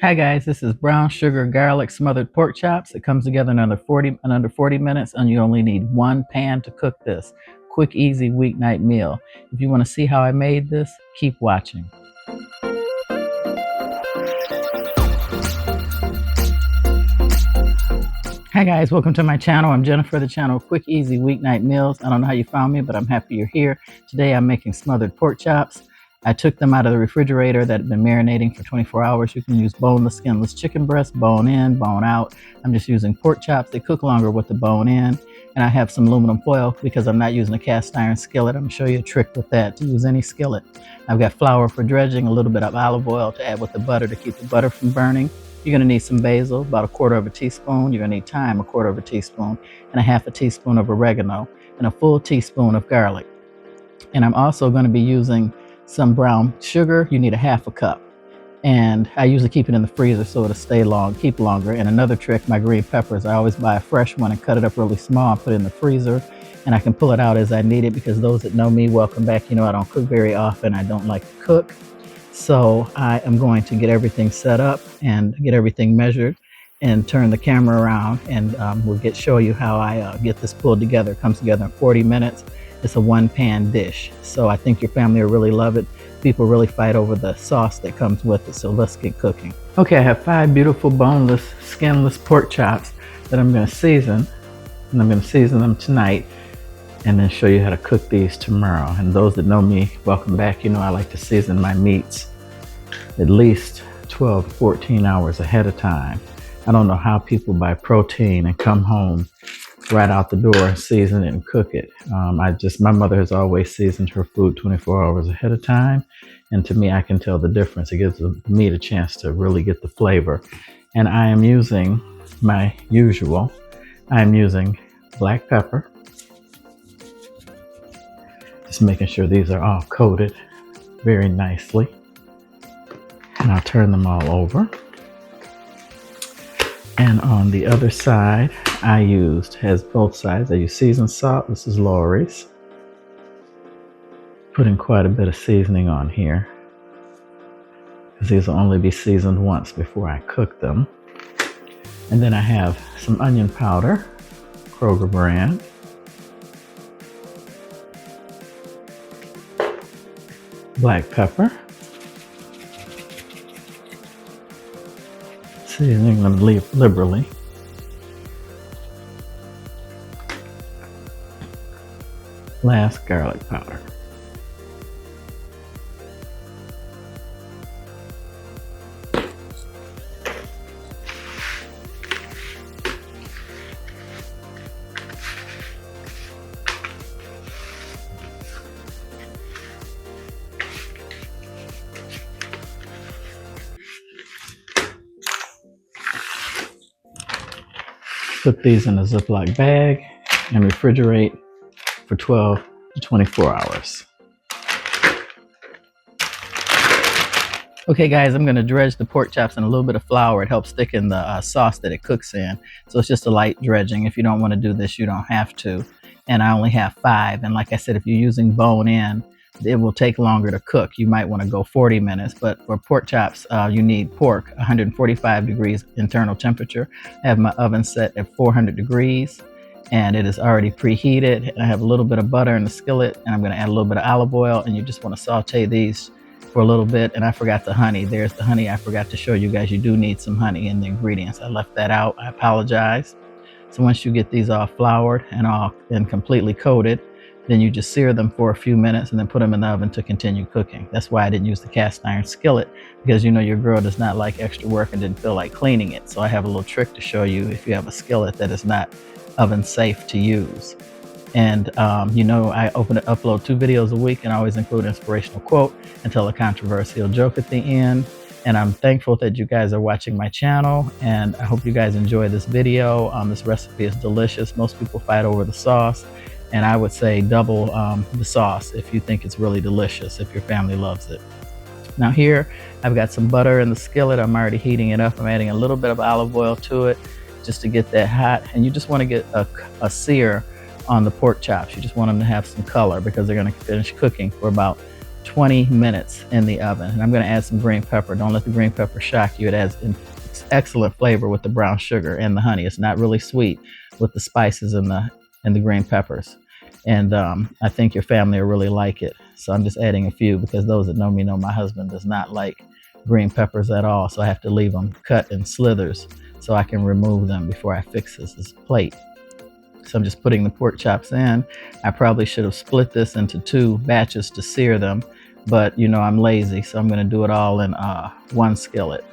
Hi guys, this is brown sugar garlic smothered pork chops. It comes together in under 40 minutes, and you only need one pan to cook this. Quick, easy weeknight meal. If you want to see how I made this, keep watching. Hi guys, welcome to my channel. I'm Jennifer, the channel of Quick, Easy Weeknight Meals. I don't know how you found me, but I'm happy you're here. Today I'm making smothered pork chops. I took them out of the refrigerator that had been marinating for 24 hours. You can use boneless, skinless chicken breast, bone in, bone out. I'm just using pork chops. They cook longer with the bone in. And I have some aluminum foil because I'm not using a cast iron skillet. I'm gonna show you a trick with that to use any skillet. I've got flour for dredging, a little bit of olive oil to add with the butter to keep the butter from burning. You're gonna need some basil, about a quarter of a teaspoon. You're gonna need thyme, a quarter of a teaspoon, and a half a teaspoon of oregano, and a full teaspoon of garlic. And I'm also gonna be using some brown sugar. You need a half a cup. And I usually keep it in the freezer so it'll keep longer. And another trick, my green peppers, I always buy a fresh one and cut it up really small and put it in the freezer. And I can pull it out as I need it, because those that know me, welcome back. You know, I don't cook very often. I don't like to cook. So I am going to get everything set up and get everything measured and turn the camera around, and we'll show you how I get this pulled together. It comes together in 40 minutes. It's a one-pan dish, so I think your family will really love it. People really fight over the sauce that comes with it, so let's get cooking. Okay, I have 5 beautiful boneless, skinless pork chops that I'm going to season, and I'm going to season them tonight and then show you how to cook these tomorrow. And those that know me, welcome back. You know I like to season my meats at least 12 to 14 hours ahead of time. I don't know how people buy protein and come home right out the door, season it and cook it. My mother has always seasoned her food 24 hours ahead of time. And to me, I can tell the difference. It gives the meat a chance to really get the flavor. And I am using my usual. I'm using black pepper. Just making sure these are all coated very nicely. And I'll turn them all over. And on the other side, has both sides. I use seasoned salt. This is Lori's. Putting quite a bit of seasoning on here, because these will only be seasoned once before I cook them. And then I have some onion powder, Kroger brand. Black pepper. Seasoning them liberally. Last, garlic powder. Put these in a Ziploc bag and refrigerate for 12 to 24 hours. Okay guys, I'm going to dredge the pork chops in a little bit of flour. It helps thicken the sauce that it cooks in. So it's just a light dredging. If you don't want to do this, you don't have to. And I only have 5. And like I said, if you're using bone in, it will take longer to cook. You might want to go 40 minutes, but for pork chops, you need pork, 145 degrees internal temperature. I have my oven set at 400 degrees, and it is already preheated. And I have a little bit of butter in the skillet, and I'm going to add a little bit of olive oil, and you just want to saute these for a little bit. And I forgot the honey. There's the honey. I forgot to show you guys. You do need some honey in the ingredients. I left that out. I apologize. So once you get these all floured and completely coated, then you just sear them for a few minutes and then put them in the oven to continue cooking. That's why I didn't use the cast iron skillet, because you know your girl does not like extra work and didn't feel like cleaning it. So I have a little trick to show you if you have a skillet that is not oven safe to use. And you know, I upload 2 videos a week, and I always include an inspirational quote and tell a controversial joke at the end. And I'm thankful that you guys are watching my channel, and I hope you guys enjoy this video. This recipe is delicious. Most people fight over the sauce, and I would say double the sauce if you think it's really delicious, if your family loves it. Now here, I've got some butter in the skillet. I'm already heating it up. I'm adding a little bit of olive oil to it just to get that hot. And you just want to get a sear on the pork chops. You just want them to have some color, because they're going to finish cooking for about 20 minutes in the oven. And I'm going to add some green pepper. Don't let the green pepper shock you. It adds excellent flavor with the brown sugar and the honey. It's not really sweet with the spices and the green peppers. And I think your family will really like it. So I'm just adding a few because those that know me know my husband does not like green peppers at all. So I have to leave them cut in slithers so I can remove them before I fix his plate. So I'm just putting the pork chops in. I probably should have split this into 2 batches to sear them, but you know I'm lazy, so I'm going to do it all in one skillet.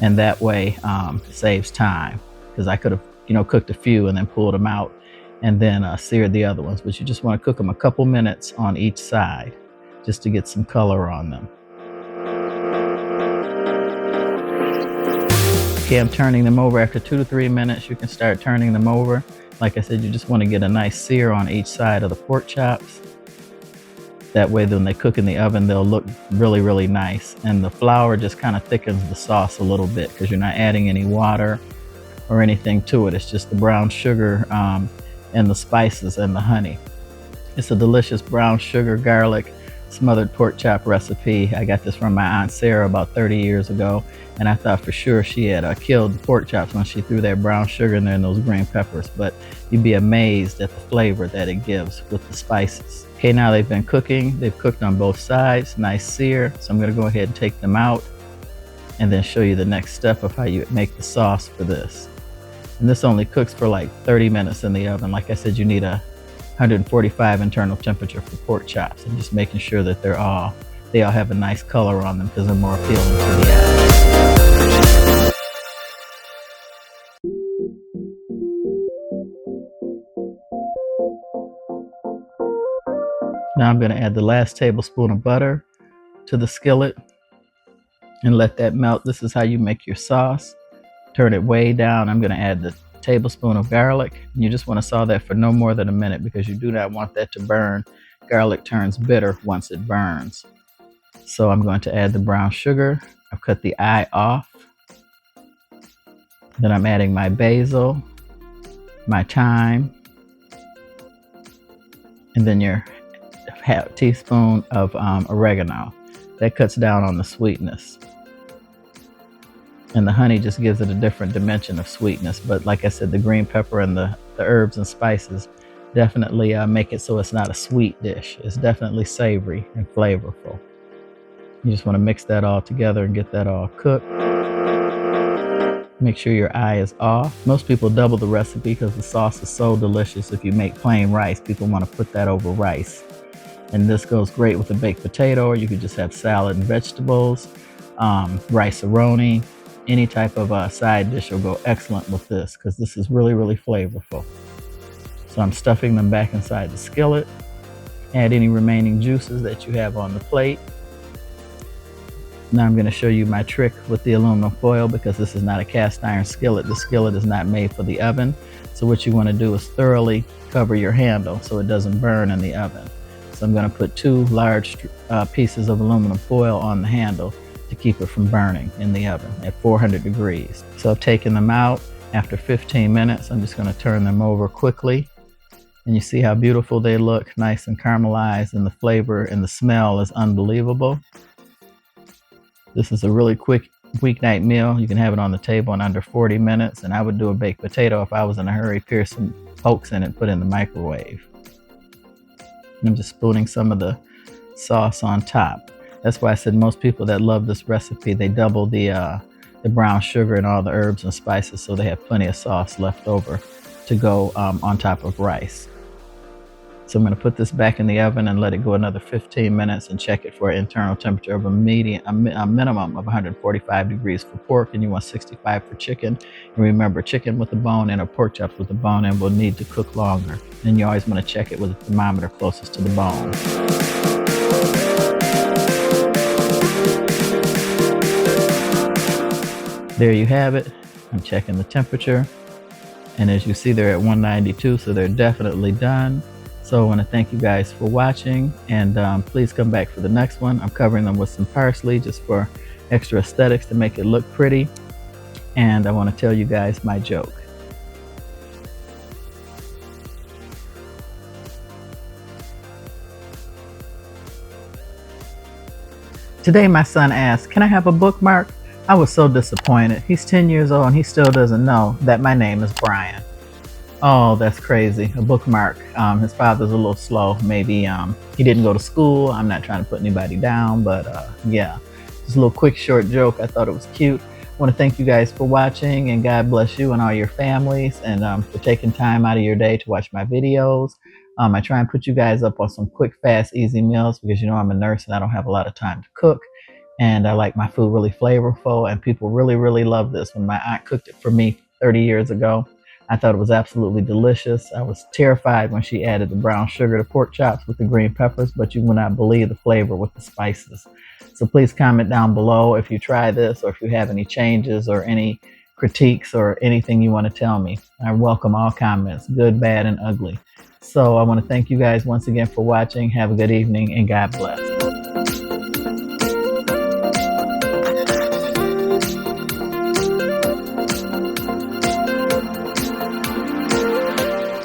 And that way it saves time, because I could have, you know, cooked a few and then pulled them out and then seared the other ones. But you just want to cook them a couple minutes on each side just to get some color on them. Okay, I'm turning them over. After 2 to 3 minutes, you can start turning them over. Like I said, you just want to get a nice sear on each side of the pork chops. That way, when they cook in the oven, they'll look really, really nice. And the flour just kind of thickens the sauce a little bit because you're not adding any water or anything to it. It's just the brown sugar and the spices and the honey. It's a delicious brown sugar garlic smothered pork chop recipe. I got this from my Aunt Sarah about 30 years ago, and I thought for sure she had killed the pork chops when she threw that brown sugar in there and those green peppers, but you'd be amazed at the flavor that it gives with the spices. Okay, now they've been cooking. They've cooked on both sides, nice sear. So I'm gonna go ahead and take them out and then show you the next step of how you make the sauce for this. And this only cooks for like 30 minutes in the oven. Like I said, you need a 145 internal temperature for pork chops, and just making sure that they all have a nice color on them because they're more appealing to the eye. Now I'm going to add the last tablespoon of butter to the skillet and let that melt. This is how you make your sauce. Turn it way down. I'm going to add the tablespoon of garlic. You just want to saw that for no more than a minute because you do not want that to burn. Garlic turns bitter once it burns. So I'm going to add the brown sugar. I've cut the eye off. Then I'm adding my basil, my thyme, and then your half teaspoon of oregano. That cuts down on the sweetness. And the honey just gives it a different dimension of sweetness. But like I said, the green pepper and the herbs and spices definitely make it so it's not a sweet dish. It's definitely savory and flavorful. You just want to mix that all together and get that all cooked. Make sure your eye is off. Most people double the recipe because the sauce is so delicious. If you make plain rice, people want to put that over rice. And this goes great with a baked potato, or you could just have salad and vegetables, rice-a-roni. Any type of side dish will go excellent with this because this is really, really flavorful. So I'm stuffing them back inside the skillet. Add any remaining juices that you have on the plate. Now I'm going to show you my trick with the aluminum foil because this is not a cast iron skillet. The skillet is not made for the oven. So what you want to do is thoroughly cover your handle so it doesn't burn in the oven. So I'm going to put 2 large pieces of aluminum foil on the handle to keep it from burning in the oven at 400 degrees. So I've taken them out. After 15 minutes, I'm just going to turn them over quickly. And you see how beautiful they look, nice and caramelized, and the flavor and the smell is unbelievable. This is a really quick weeknight meal. You can have it on the table in under 40 minutes, and I would do a baked potato if I was in a hurry, pierce some pokes in it, put it in the microwave. And I'm just spooning some of the sauce on top. That's why I said most people that love this recipe, they double the brown sugar and all the herbs and spices so they have plenty of sauce left over to go on top of rice. So I'm going to put this back in the oven and let it go another 15 minutes and check it for an internal temperature of a minimum of 145 degrees for pork, and you want 65 for chicken. And remember, chicken with the bone in or pork chops with the bone in will need to cook longer. And you always want to check it with a thermometer closest to the bone. There you have it. I'm checking the temperature. And as you see, they're at 192, so they're definitely done. So I want to thank you guys for watching, and please come back for the next one. I'm covering them with some parsley just for extra aesthetics to make it look pretty. And I want to tell you guys my joke. Today my son asked, "Can I have a bookmark?" I was so disappointed. He's 10 years old and he still doesn't know that my name is Brian. Oh, that's crazy. A bookmark. His father's a little slow. Maybe he didn't go to school. I'm not trying to put anybody down, but yeah, just a little quick short joke. I thought it was cute. I want to thank you guys for watching, and God bless you and all your families, and for taking time out of your day to watch my videos. I try and put you guys up on some quick, fast, easy meals because you know I'm a nurse and I don't have a lot of time to cook. And I like my food really flavorful, and people really, really love this. When my aunt cooked it for me 30 years ago, I thought it was absolutely delicious. I was terrified when she added the brown sugar to pork chops with the green peppers, but you will not believe the flavor with the spices. So please comment down below if you try this or if you have any changes or any critiques or anything you want to tell me. I welcome all comments, good, bad, and ugly. So I want to thank you guys once again for watching. Have a good evening and God bless.